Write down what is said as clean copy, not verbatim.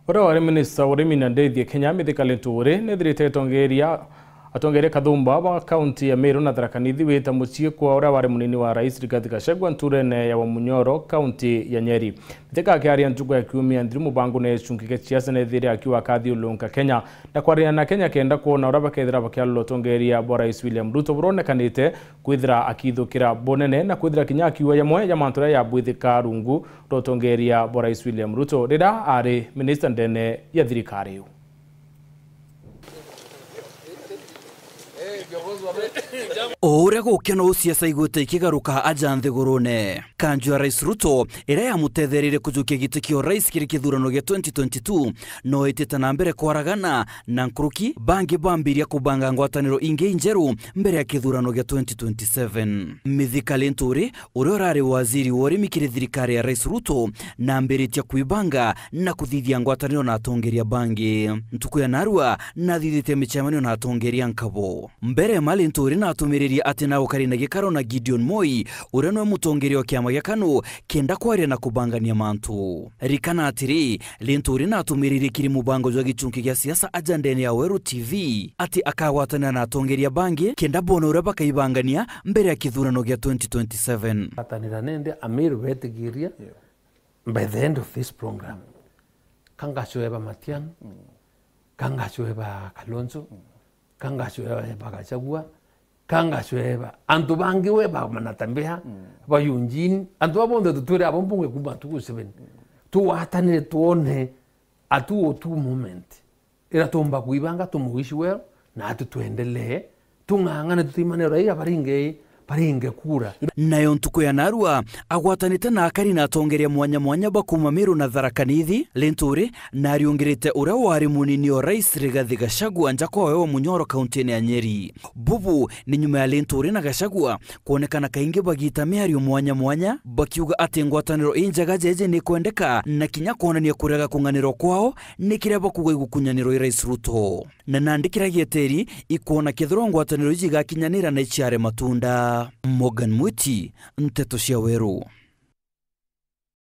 Ora wari minista urimi na ndeithie Kenya mithikali nturi nithirite atongeria Kathumba wa kaunti ya Meru na Tharaka Nithi wita mucie kwa ora wari munini wa rais Rigathi Gachagua nturene ya Wamunyoro kaunti ya Nyeri. Mithika akiaria ntugo ya kiumia ndiri mubango ne chungike ciasa ne thiri akiwa kathi ulunka Kenya na kwaria na Kenya kenda kuona ora bakethira bakialo tongeria bwa rais William Ruto buronekanite kwithira akithukira bonene na kwithira kinya akiwa yamwe ya mantura ya bwithika rungu rotongeria bwa rais William Ruto rira ari minister ndene ya thirikari. Ore gukena usiasa igute ikigaruka aja nthigurune kanju ya rais Ruto ira yamutetherire kujukia giti kio rais kiri kithurano gya 2022 no itita na mbere kwaragana na nkuruki bangi bambiria kubanga ngwataniro inge injeru mbere ya kithurano gya 2027 mithikali nturi uri orari waziri wori mikiri thirikari ya rais Ruto na mbere tia kuibanga na kuthithia ngwataniro na atongeria bangi ntuku ya narua na thithite michamanio na atongeria nkabo mbere mali nturi na atumiriria ati na ukari na gikaro na Gideon Moi ureno mutongerio kiama gya kanu kenda kwaria na kubangania mantu rikana atiri linturi na atumiriria kiri mubango jwa gichunki gya siasa ajandeni ya Weru TV ati akawatana na atongeria bangi kenda bono ura bakaibangania mbere ya kithurano gya 2027 atanira nende Amiru betigiria by the end of this program kangachoeba Matiang'i kangachoeba Kalonzo kangachoeba Gachagua kangachoeba antu bangi weba manatambea bayunjini antu abonde tuture abompunge kuba tukusebeni tuwatanire tuone atu tu moment ira tomba kuibanga tumuishi well na atu tuendelee tungangane tutimane raia baringe kura nayo ntuko ya narua agwatanite na akari na atongeria mwanya bakuma Meru na Tharaka Nithi lenturi na ariongerete ura wari munini wa rais Rigathi Gachagua njako wa Wamunyoro kaunti ya Nyeri bubu ni nyuma ya lenturi na Gachagua kuonekana kaingi bagita miario mwanya bakiuga ati ngwataniro injaga jeje ni kwendeka na kinya kuonania kurega kunganiro kwao ni kireba kugwa igukunyaniro rais Ruto na nandikira gieteri ikona kithiro ngwataniro ijiga kinyanira na ichiare matunda Morgan Mwiti, Nteto cia Weru.